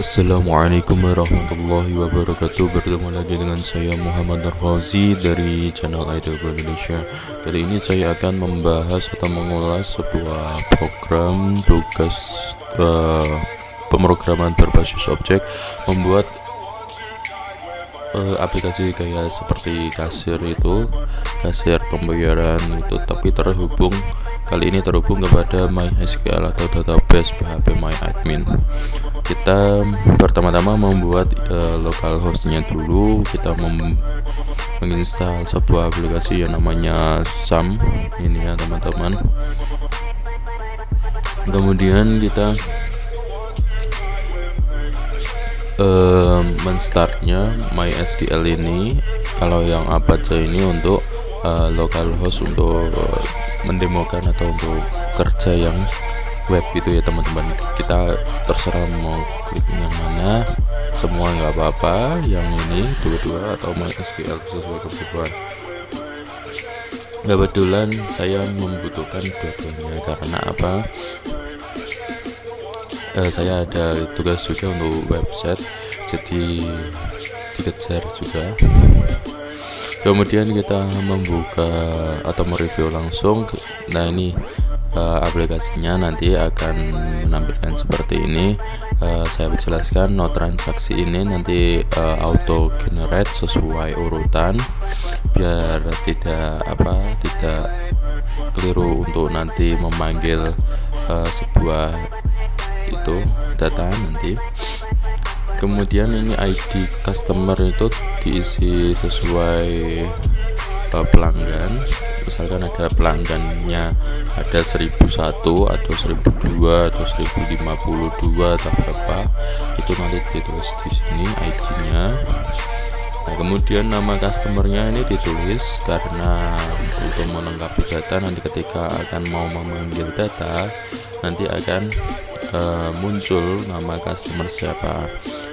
Assalamualaikum warahmatullahi wabarakatuh. Bertemu lagi dengan saya Muhammad Narfazi dari channel Idol Indonesia. Kali ini saya akan membahas atau mengulas sebuah program tugas pemrograman berbasis objek, membuat aplikasi kayak seperti kasir pembayaran itu, tapi kali ini terhubung kepada MySQL atau database PHP MyAdmin. Kita pertama-tama membuat localhost-nya dulu. Kita menginstal sebuah aplikasi yang namanya SAM ini ya teman-teman. Kemudian kita menstartnya MySQL ini. Kalau yang Apache ini untuk localhost, untuk mendemokan atau untuk kerja yang web gitu ya teman-teman. Kita terserah mau klik yang mana, semua nggak apa-apa, yang ini dua-dua atau MySQL sesuai kebutuhan. Kebetulan saya membutuhkan dua-duanya karena apa, saya ada tugas juga untuk website, jadi dikejar juga. Kemudian kita membuka atau mereview langsung. Nah ini aplikasinya nanti akan menampilkan seperti ini. Saya jelaskan, no transaksi ini nanti auto generate sesuai urutan biar tidak keliru untuk nanti memanggil sebuah itu data nanti. Kemudian ini ID customer itu diisi sesuai pelanggan. Misalkan ada pelanggannya ada 1001 atau 1002 atau 1052 atau berapa, itu nanti ditulis di sini ID-nya. Nah, kemudian nama customernya ini ditulis karena untuk melengkapi data nanti ketika akan mau memanggil data nanti akan muncul nama customer siapa.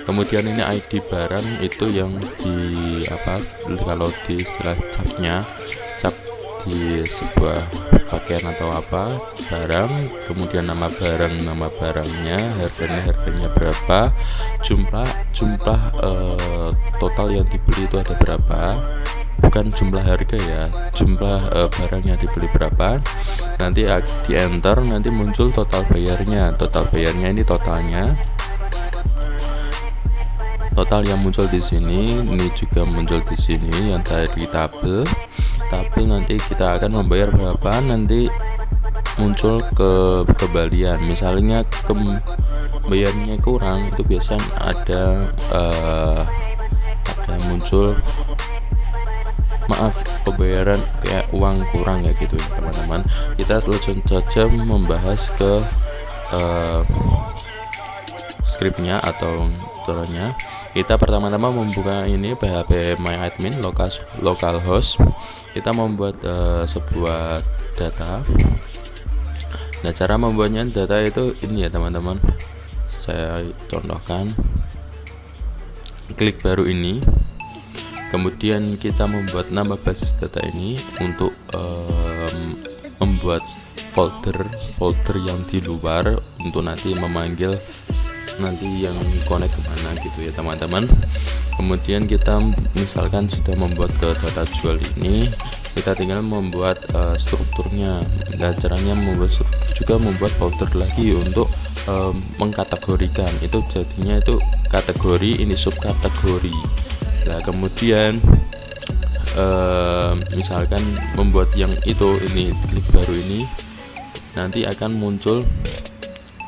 Kemudian ini ID barang itu yang kalau di istilah cap di sebuah pakaian atau apa barang, kemudian nama barangnya, harganya berapa, jumlah total yang dibeli itu ada berapa, bukan jumlah harga ya, jumlah barang yang dibeli berapa. Nanti di enter, nanti muncul total bayarnya ini total yang muncul di sini. Ini juga muncul di sini yang dari tabel. Nanti kita akan membayar berapa, nanti muncul ke kembalian. Misalnya bayarnya kurang, itu biasanya ada muncul pembayaran kayak uang kurang ya gitu ya teman-teman. Kita langsung saja membahas ke scriptnya atau caranya. Kita pertama-tama membuka ini PHP MyAdmin localhost. Kita membuat sebuah data. Nah, cara membuatnya data itu ini ya teman-teman, saya contohkan. Klik baru ini, kemudian kita membuat nama basis data ini untuk membuat folder yang di luar untuk nanti memanggil nanti yang connect kemana gitu ya teman-teman. Kemudian kita misalkan sudah membuat ke data jual ini, kita tinggal membuat strukturnya. Nah, caranya membuat folder lagi untuk mengkategorikan. Itu jadinya itu kategori, ini subkategori. Nah, kemudian misalkan membuat yang ini klik baru ini, nanti akan muncul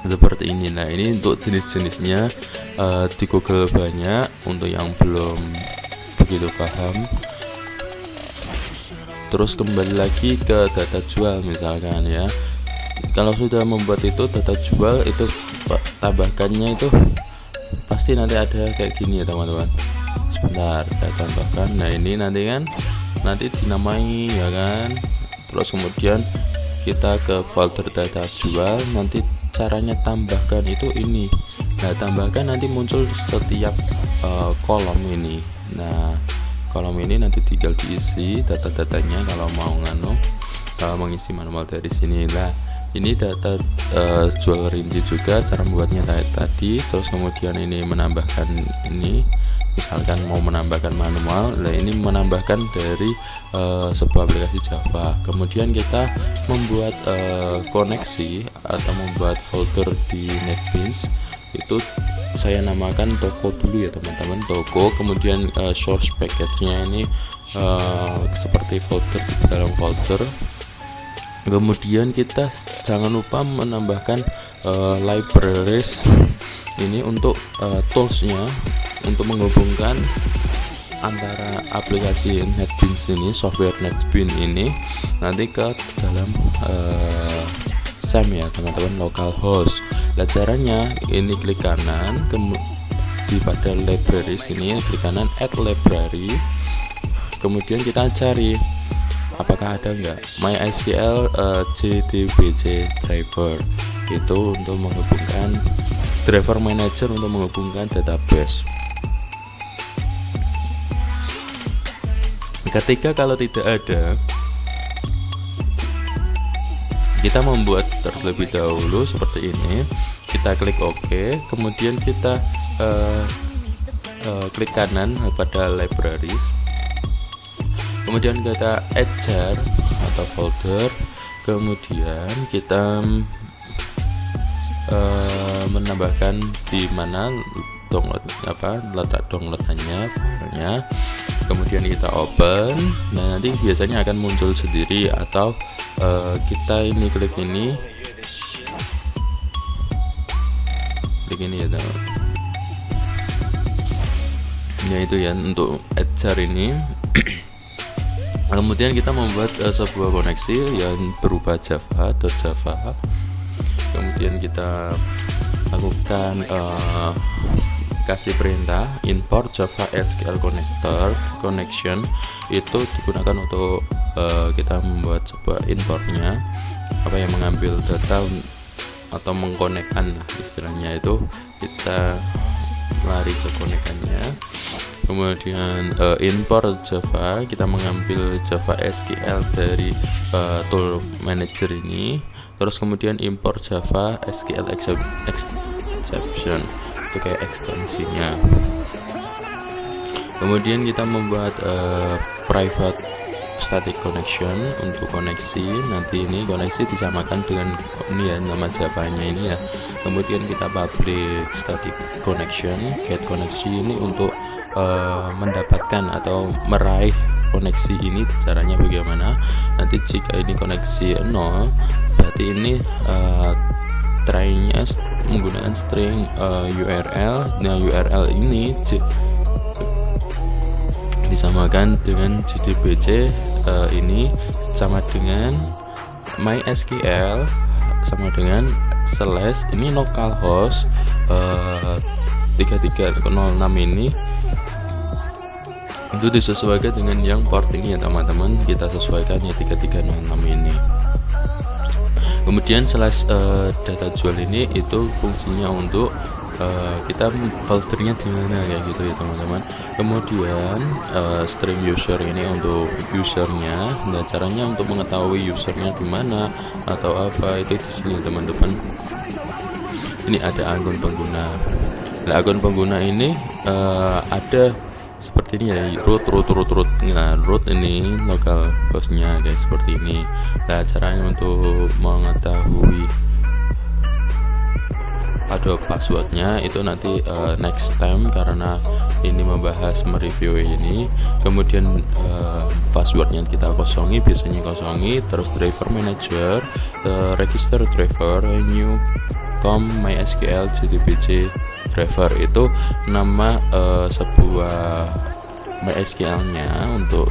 seperti ini. Nah, ini untuk jenis-jenisnya di Google banyak, untuk yang belum begitu paham. Terus kembali lagi ke data jual misalkan ya. Kalau sudah membuat itu data jual, itu tambahkannya itu pasti nanti ada kayak gini ya teman-teman. Sebentar saya contohkan. Nah, ini nanti dinamai ya kan. Terus kemudian kita ke folder data jual, nanti caranya tambahkan itu ini. Nah, tambahkan nanti muncul setiap kolom ini. Nah, kolom ini nanti tinggal diisi data-datanya kalau mau mengisi manual dari sini lah. Ini data jual rinci juga, cara membuatnya tadi. Terus kemudian ini menambahkan, ini misalkan mau menambahkan manual, nah ini menambahkan dari sebuah aplikasi Java. Kemudian kita membuat koneksi atau membuat folder di NetBeans, itu saya namakan toko dulu ya teman-teman, toko. Kemudian source package-nya ini seperti folder di dalam folder. Kemudian kita jangan lupa menambahkan libraries ini untuk toolsnya, untuk menghubungkan antara aplikasi NetBeans ini, software NetBeans ini nanti ke dalam SAM ya teman-teman, localhost. Nah caranya ini klik kanan, di pada libraries ini klik kanan add library, kemudian kita cari apakah ada enggak MySQL JDBC driver, itu untuk menghubungkan driver manager untuk menghubungkan database. Ketika kalau tidak ada, kita membuat terlebih dahulu seperti ini, kita klik OK, kemudian kita klik kanan pada libraries, kemudian kita add jar atau folder, kemudian kita menambahkan di mana download letak downloadannya, filenya. Kemudian kita open. Nah nanti biasanya akan muncul sendiri, atau kita ini klik ini ya teman. Ya itu ya untuk add jar ini. Kemudian kita membuat sebuah koneksi yang berupa Java. Kemudian kita lakukan kasih perintah import Java SQL connector connection, itu digunakan untuk kita membuat sebuah importnya, yang mengambil data atau mengkonekkan istilahnya, itu kita lari ke konekannya. Kemudian import Java, kita mengambil Java SQL dari tool manager ini. Terus kemudian import Java SQL exception, itu kayak ekstensinya. Kemudian kita membuat private static connection untuk koneksi. Nanti ini koneksi disamakan dengan ini ya, nama Java-nya ini ya. Kemudian kita public static connection, get koneksi ini untuk mendapatkan atau meraih koneksi ini. Caranya bagaimana? Nanti jika ini koneksi 0, berarti ini try-nya menggunakan string URL. Nah URL ini disamakan dengan JDBC, ini sama dengan MySQL sama dengan slash ini localhost 3306 ini, itu disesuaikan dengan yang port ini ya teman-teman. Kita sesuaikan ya 3306 ini. Kemudian slash data jual ini itu fungsinya untuk kita foldernya di mana kayak gitu ya teman-teman. Kemudian string user ini untuk usernya. Nah caranya untuk mengetahui usernya di mana atau apa, itu di sini teman-teman. Ini ada akun pengguna. Nah akun pengguna ini ada seperti ini ya, root. Nah root ini lokal hostnya guys, seperti ini. Nah caranya untuk mengetahui ada passwordnya itu nanti next time, karena ini membahas mereview ini. Kemudian passwordnya kita kosongi, biasanya kosongi. Terus driver manager, register driver, new MySQL JDBC driver, itu nama sebuah MySQL nya untuk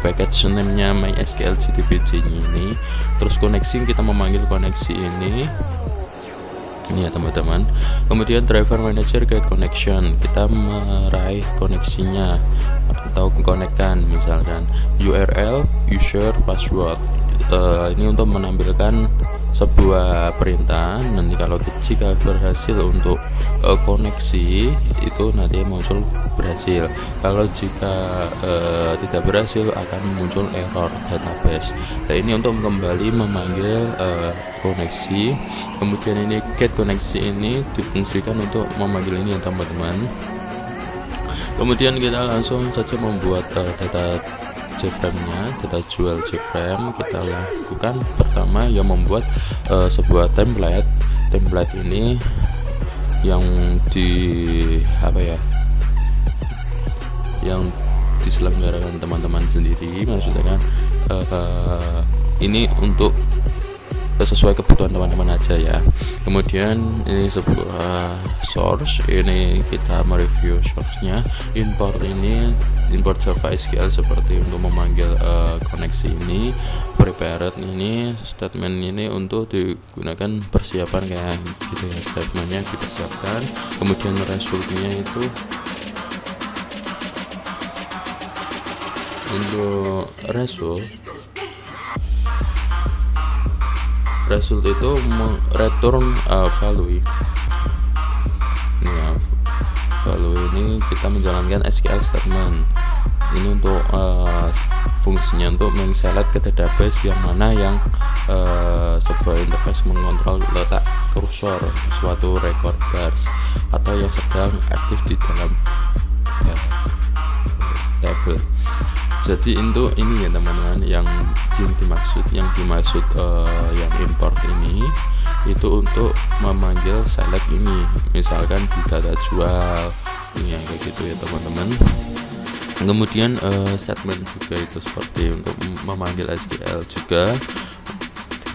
package name-nya MySQL JDBC ini. Terus koneksi, kita memanggil koneksi ini ya teman-teman. Kemudian driver manager get connection, kita meraih koneksinya atau konekkan, misalkan URL user password, ini untuk menampilkan sebuah perintah, nanti kalau jika berhasil untuk koneksi itu nanti muncul berhasil. Kalau jika tidak berhasil akan muncul error database. Nah, ini untuk kembali memanggil koneksi. Kemudian ini get koneksi ini difungsikan untuk memanggil ini ya teman-teman. Kemudian kita langsung saja membuat data JFrame-nya, data jual JFrame. Kita lakukan pertama yang membuat sebuah template ini yang yang diselenggarakan teman-teman sendiri, maksudnya kan ini untuk sesuai kebutuhan teman-teman aja ya. Kemudian ini sebuah source, ini kita mereview source-nya. Import Java SQL seperti untuk memanggil koneksi ini. Prepared ini statement ini untuk digunakan persiapan kayak gitu ya, statementnya dipersiapkan. Kemudian resultnya itu untuk result itu return value. Ini ya, value ini kita menjalankan SQL statement. Ini untuk fungsinya untuk men-select ke database yang mana yang sebuah interface mengontrol letak kursor suatu record bars atau yang sedang aktif di dalam table. Jadi untuk ini ya teman-teman, yang dimaksud yang import ini itu untuk memanggil select ini, misalkan di data jual ini yang kayak gitu ya teman-teman. Kemudian statement juga itu seperti untuk memanggil SQL juga.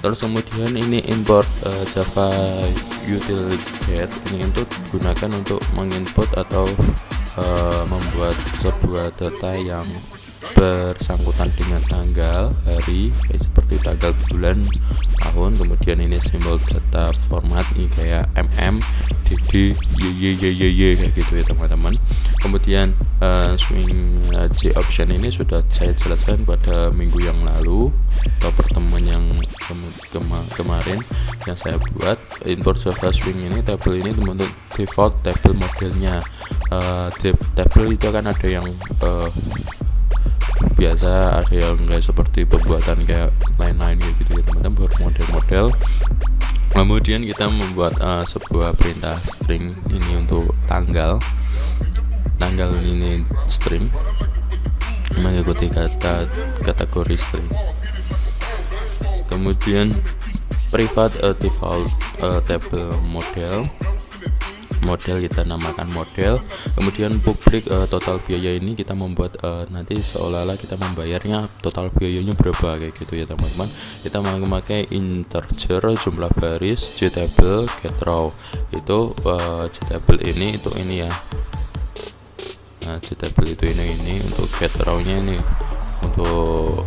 Terus kemudian ini import Java utility get, ini untuk digunakan untuk menginput atau membuat sebuah data yang bersangkutan dengan tanggal, hari, kayak seperti tanggal, bulan, tahun. Kemudian ini simbol data format ini kayak dd, y kayak gitu ya teman-teman. Kemudian swing J option ini sudah saya jelaskan pada minggu yang lalu atau pertemuan yang kemarin yang saya buat. Import Java swing ini, tabel ini untuk default table modelnya. Table itu kan ada yang biasa, ada yang kayak seperti pembuatan kayak lain-lain gitu ya teman-teman, buat model-model. Kemudian kita membuat sebuah perintah string ini untuk tanggal ini string mengikuti kategori string. Kemudian private default table model kita namakan model. Kemudian public total biaya ini kita membuat nanti seolah-olah kita membayarnya total biayanya berapa kayak gitu ya teman-teman. Kita memakai integer jumlah baris JTable get row. Itu JTable ini itu ini ya. Nah, JTable itu ini untuk get row-nya ini untuk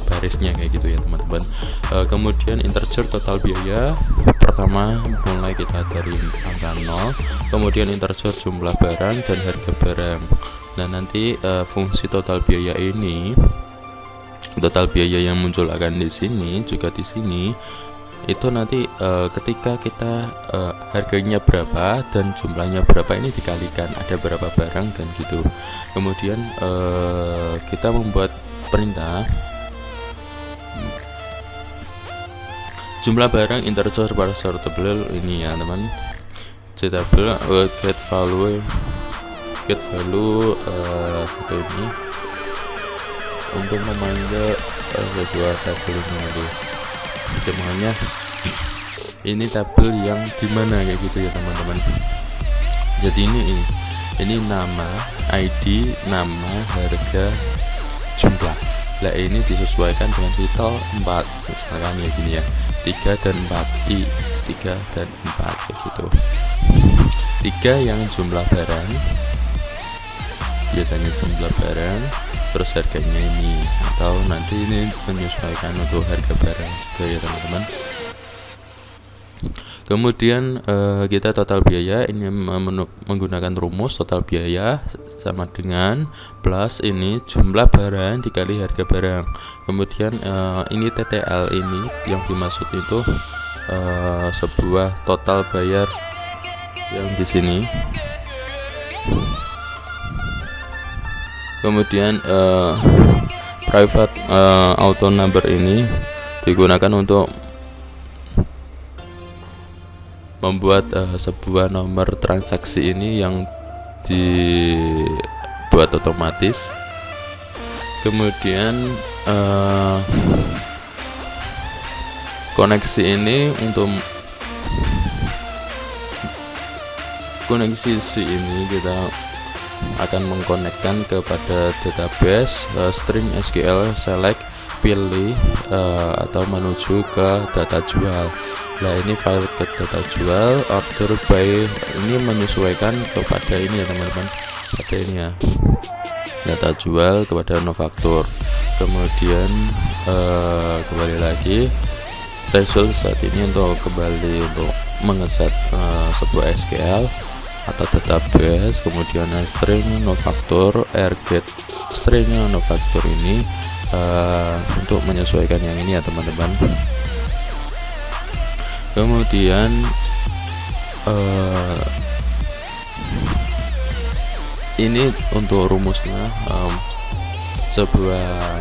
barisnya kayak gitu ya teman-teman. Kemudian integer total biaya pertama mulai kita dari angka 0, kemudian integer jumlah barang dan harga barang. Nah nanti fungsi total biaya ini, total biaya yang muncul akan di sini juga di sini itu nanti ketika kita harganya berapa dan jumlahnya berapa ini dikalikan ada berapa barang dan gitu. Kemudian kita membuat perintah jumlah barang integer parser table ini ya teman. JTable get value ini untuk memanggil sebuah tabel ini. Semuanya ini tabel yang dimana kayak gitu ya teman-teman. Jadi ini nama, ID, nama, harga, jumlah. Nah ini disesuaikan dengan titel 4 misalkan ya gini ya, 3 dan 4 I 3 dan 4 kayak gitu. 3 yang jumlah barang, biasanya jumlah barang, terus harganya ini, atau nanti ini menyesuaikan untuk harga barang juga ya teman-teman. Kemudian kita total biaya ini menggunakan rumus total biaya sama dengan plus ini jumlah barang dikali harga barang. Kemudian ini TTL ini yang dimaksud itu sebuah total bayar yang di sini. Kemudian private auto number ini digunakan untuk membuat sebuah nomor transaksi ini yang dibuat otomatis. Kemudian koneksi ini untuk koneksi ini kita akan mengkonekkan kepada database string SQL select pilih atau menuju ke data jual. Nah ini file ke data jual order by ini menyesuaikan kepada ini ya teman-teman, pada ini ya data jual kepada Novactor. Kemudian kembali lagi result saat ini untuk kembali untuk mengeset sebuah SQL atau database. Kemudian string Novactor get stringnya Novactor ini untuk menyesuaikan yang ini ya teman-teman. Kemudian ini untuk rumusnya sebuah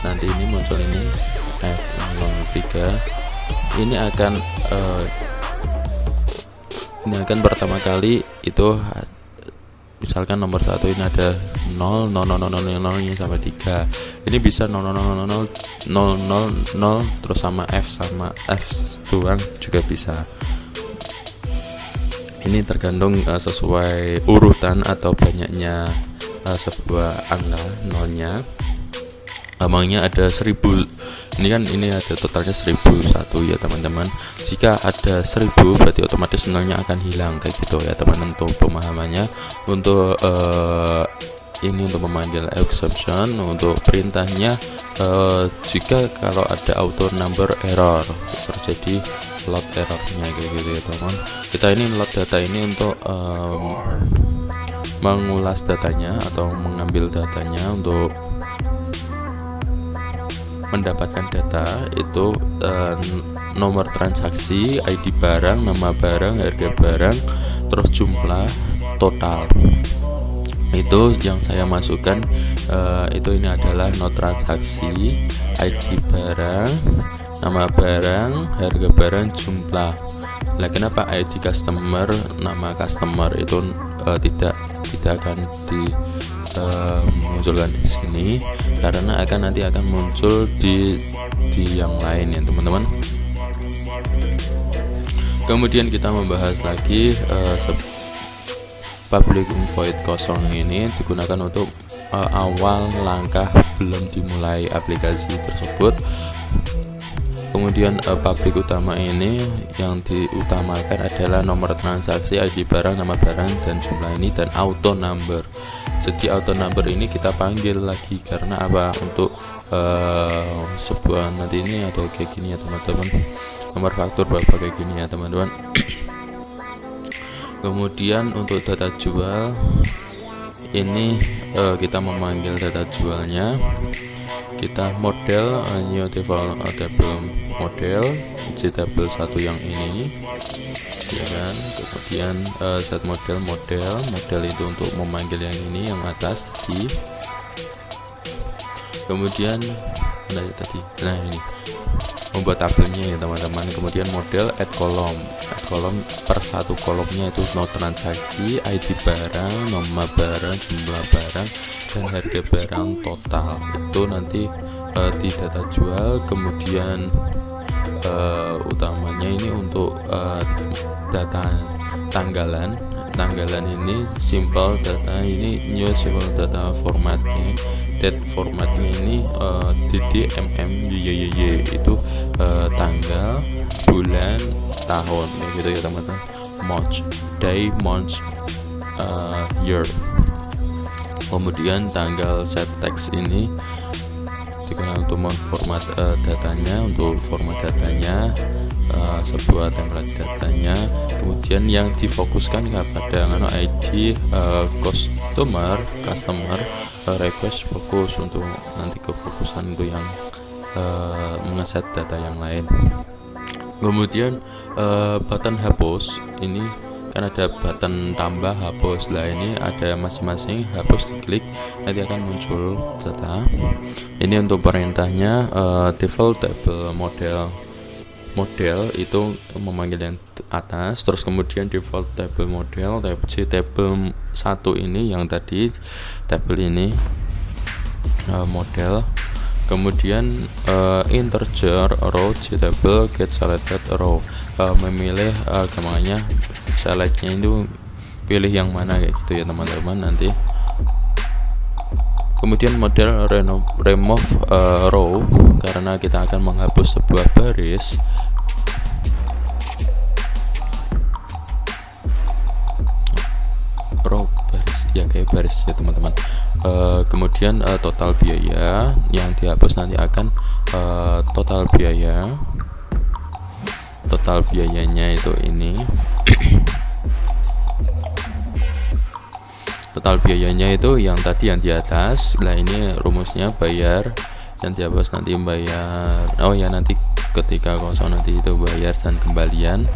nanti ini muncul ini F03 ini akan pertama kali itu misalkan nomor 1 ini ada 0 sampai 3, ini bisa 0 terus sama F doang juga bisa. Ini tergantung sesuai urutan atau banyaknya sebuah angka nolnya. Amangnya ada 1000, ini kan ini ada totalnya 1001 ya teman-teman. Jika ada 1000 berarti otomatis nolnya akan hilang kayak gitu ya teman-teman, untuk pemahamannya. Untuk ini untuk memanggil exception, untuk perintahnya jika kalau ada auto number error terjadi load errornya kayak gitu ya teman. Kita ini load data ini untuk mengulas datanya atau mengambil datanya untuk mendapatkan data itu nomor transaksi, ID barang, nama barang, harga barang, terus jumlah total. Itu yang saya masukkan itu ini adalah no transaksi, ID barang, nama barang, harga barang, jumlah. Nah, kenapa ID customer, nama customer itu tidak akan dimunculkan di sini, karena nanti akan muncul di yang lain ya teman-teman. Kemudian kita membahas lagi public void kosong ini digunakan untuk awal langkah belum dimulai aplikasi tersebut. Kemudian public utama ini yang diutamakan adalah nomor transaksi, ID barang, nama barang, dan jumlah ini, dan auto number. Jadi auto number ini kita panggil lagi karena apa? Untuk sebuah nanti ini ada kayak gini ya teman-teman, nomor faktur berapa kayak gini ya teman-teman. Kemudian untuk data jual ini kita memanggil data jualnya, kita model new table model table 1 yang ini ya kan. Kemudian set model itu untuk memanggil yang ini yang atas tadi. Kemudian mana tadi, nah ini membuat tabelnya ya teman-teman. Kemudian model add kolom per satu kolomnya itu no transaksi, ID barang, nama barang, jumlah barang, dan harga barang total. Itu nanti di data jual. Kemudian utamanya ini untuk data tanggalan ini simple data, ini new simple data formatnya, date formatnya ini DDMMYYY itu tanggal, bulan, tahun ya gitu ya teman-teman. Month, day, month, year. Kemudian tanggal set text ini digunakan untuk memformat datanya, untuk format datanya, sebuah template datanya. Kemudian yang difokuskan kepada ID customer request fokus, untuk nanti kefokusan untuk yang mengeset data yang lain. Kemudian button hapus ini kan ada button tambah hapus. Lah ini ada masing-masing, hapus diklik nanti akan muncul data. Ini untuk perintahnya default table model itu memanggil yang atas, terus kemudian default table model type C table 1 ini yang tadi table ini model. Kemudian integer row table get selected row, memilih gambarnya, selectnya itu pilih yang mana kayak gitu ya teman-teman nanti. Kemudian model remove row, karena kita akan menghapus sebuah baris. Row baris ya, kayak baris ya teman-teman. Kemudian total biaya yang dihapus nanti akan total biayanya itu ini total biayanya itu yang tadi yang di atas. Lah ini rumusnya bayar, yang dihapus nanti bayar, oh ya nanti ketika kosong nanti itu bayar dan kembalian.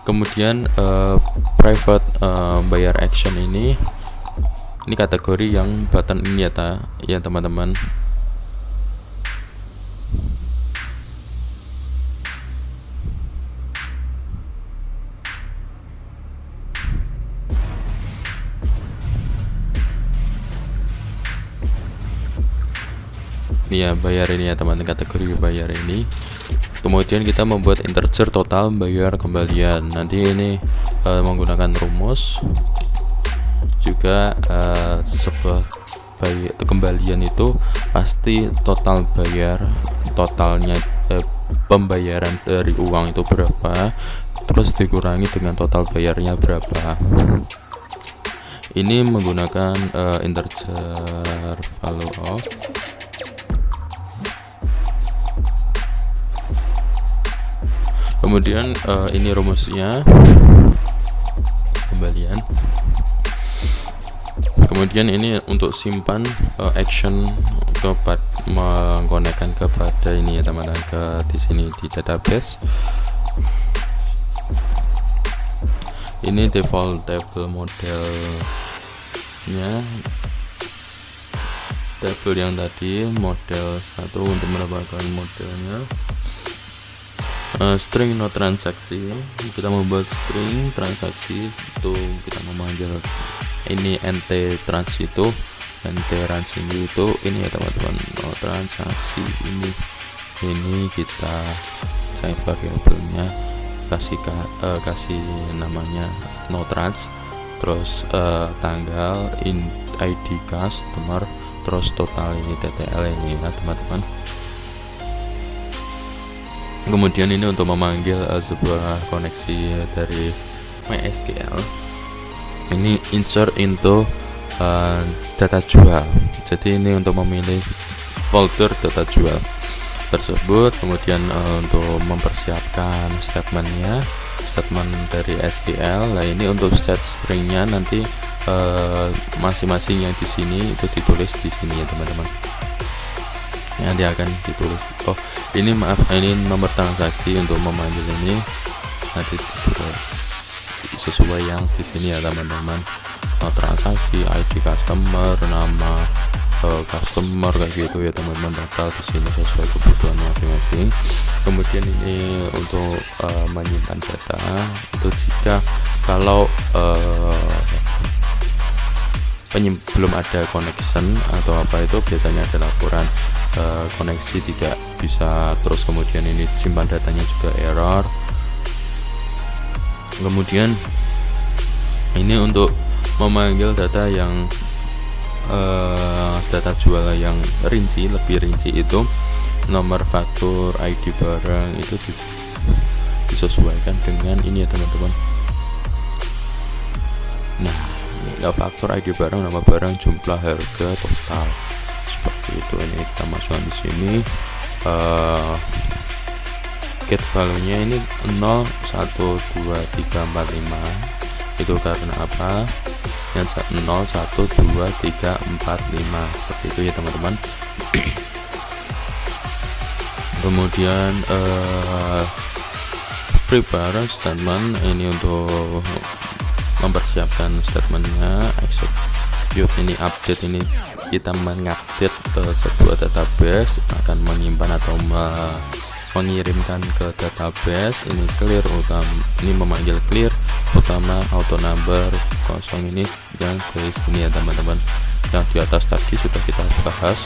Kemudian private bayar action ini kategori yang button ini ya teman-teman. Ini ya bayar ini ya teman-teman, kategori bayar ini. Kemudian kita membuat integer total bayar kembalian. Nanti ini menggunakan rumus juga sebuah kembalian itu pasti total bayar, totalnya pembayaran dari uang itu berapa, terus dikurangi dengan total bayarnya berapa. Ini menggunakan integer value of. Kemudian ini rumusnya kembalian. Kemudian ini untuk simpan action mengkonekkan kepada ini ya teman-teman, ke di sini di database. Ini default table modelnya, table yang tadi model 1 untuk mendapatkan modelnya. String no transaksi, kita membuat string transaksi itu kita memanggil ini nt trans itu, nt trans itu ini ya teman-teman, no transaksi ini kita save variabelnya, kasih namanya no trans, terus tanggal id customer, terus total ini ttl ini ya teman-teman. Kemudian ini untuk memanggil sebuah koneksi dari MySQL, ini insert into data jual. Jadi ini untuk memilih folder data jual tersebut. Kemudian untuk mempersiapkan statement dari SQL. Nah ini untuk set stringnya nanti masing-masing yang di sini itu ditulis di sini ya teman-teman. Nanti akan ditulis, oh ini maaf, ini nomor transaksi untuk memanggil ini nanti ditulis sesuai yang di sini ya teman-teman. Transaksi ID customer, nama customer kayak gitu ya teman-teman, data di sini sesuai kebutuhan masing-masing. Kemudian ini untuk menyimpan data itu jika kalau belum ada connection atau apa, itu biasanya ada laporan koneksi tidak bisa, terus kemudian ini simpan datanya juga error. Kemudian ini untuk memanggil data yang data jual yang lebih rinci itu nomor faktur, ID barang itu disesuaikan dengan ini ya teman-teman. Nah, ini faktur, ID barang, nama barang, jumlah, harga, total, seperti itu. Ini kita masukkan di sini. Get value-nya ini 0 1 2 3 4 5. Itu karena apa? Yang 0 1 2 3 4 5 seperti itu ya teman-teman. Kemudian prepare statement ini untuk mempersiapkan statementnya. Execute ini update, ini kita mengupdate sebuah database, akan menyimpan atau mengirimkan ke database. Ini clear utama, ini memanggil clear utama auto number kosong ini yang dari sini ya teman-teman. Yang di atas tadi sudah kita bahas.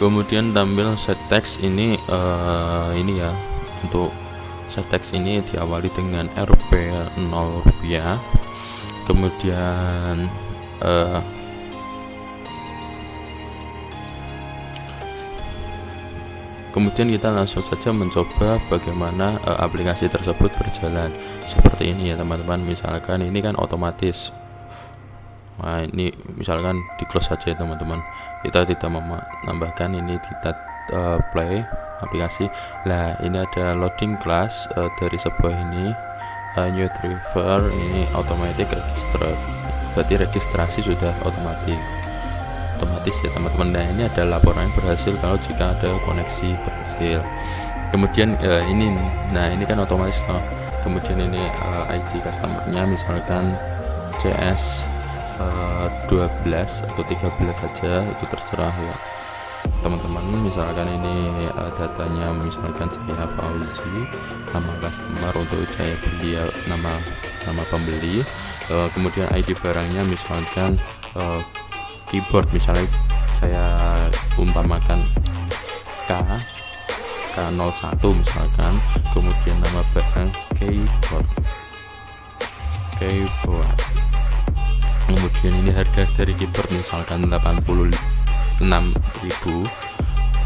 Kemudian tampil set text ini ya, untuk set text ini diawali dengan Rp 0 rupiah. Kemudian kita langsung saja mencoba bagaimana aplikasi tersebut berjalan seperti ini ya teman-teman. Misalkan ini kan otomatis. Nah, ini misalkan di close saja ya teman-teman, kita tidak menambahkan. Ini kita play aplikasi. Nah, ini ada loading class dari sebuah ini new driver, ini automatic register, berarti registrasi sudah otomatis ya teman-teman. Nah, ini ada laporan berhasil kalau jika ada koneksi berhasil. Kemudian ini kan otomatis toh. Kemudian ini ID customernya misalkan CS 12 atau 13 saja, itu terserah ya teman-teman. Misalkan ini datanya misalkan saya Fauzi, nama customer, untuk saya beli nama pembeli. Kemudian ID barangnya misalkan keyboard, misalnya saya umpamakan K01 misalkan. Kemudian nama barang keyboard. Kemudian ini harga dari keyboard misalkan 86.000,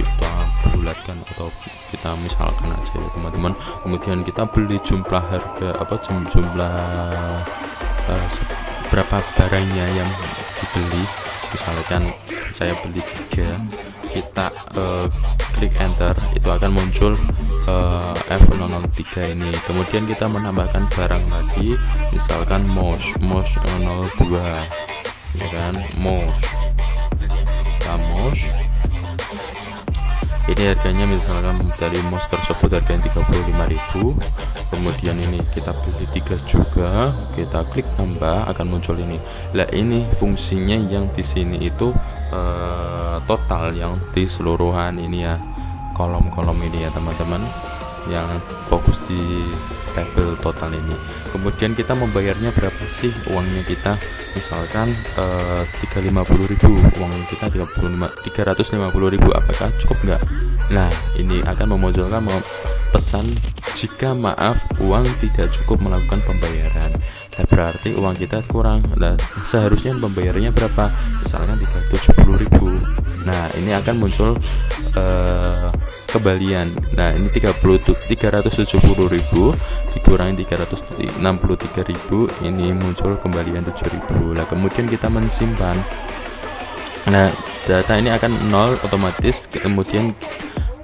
kita bulatkan atau kita misalkan aja ya teman-teman. Kemudian kita beli jumlah harga jumlah berapa barangnya yang dibeli. Misalkan saya beli 3, kita klik enter, itu akan muncul F003 ini. Kemudian kita menambahkan barang lagi, misalkan mouse 02 ya kan, mouse ini harganya misalkan dari mouse tersebut harganya 35.000. Kemudian ini kita beli 3 juga, kita klik tambah, akan muncul ini. Nah, ini fungsinya yang di sini itu total yang di seluruhan ini ya, kolom-kolom ini ya teman-teman, yang fokus di tabel total ini. Kemudian kita membayarnya berapa sih uangnya kita, misalkan 350.000, uang kita 350.000, apakah cukup enggak? Nah, ini akan memunculkan pesan jika maaf uang tidak cukup melakukan pembayaran. Nah, berarti uang kita kurang. Nah, seharusnya pembayarannya berapa, misalkan 370.000. Nah, ini akan muncul kembalian. Nah, ini 370.000 dikurangi 363.000, ini muncul kembalian 7.000. Nah, kemudian kita mensimpan. Nah, data ini akan 0 otomatis, kemudian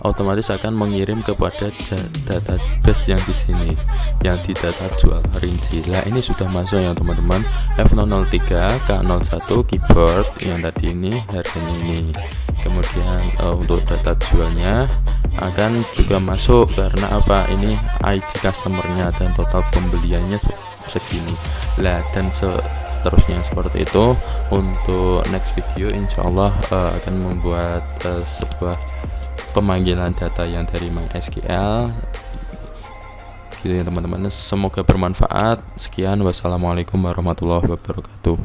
otomatis akan mengirim kepada database yang di sini, yang di data jual rinci. Nah, ini sudah masuk ya teman-teman. F003 K01 keyboard yang tadi ini harganya ini. Kemudian untuk data jualnya akan juga masuk, karena apa, ini ID customernya dan total pembeliannya segini. Lah, dan seterusnya seperti itu. Untuk next video insyaallah akan membuat sebuah pemanggilan data yang dari MySQL gitu ya teman-teman. Semoga bermanfaat. Sekian, wassalamualaikum warahmatullahi wabarakatuh.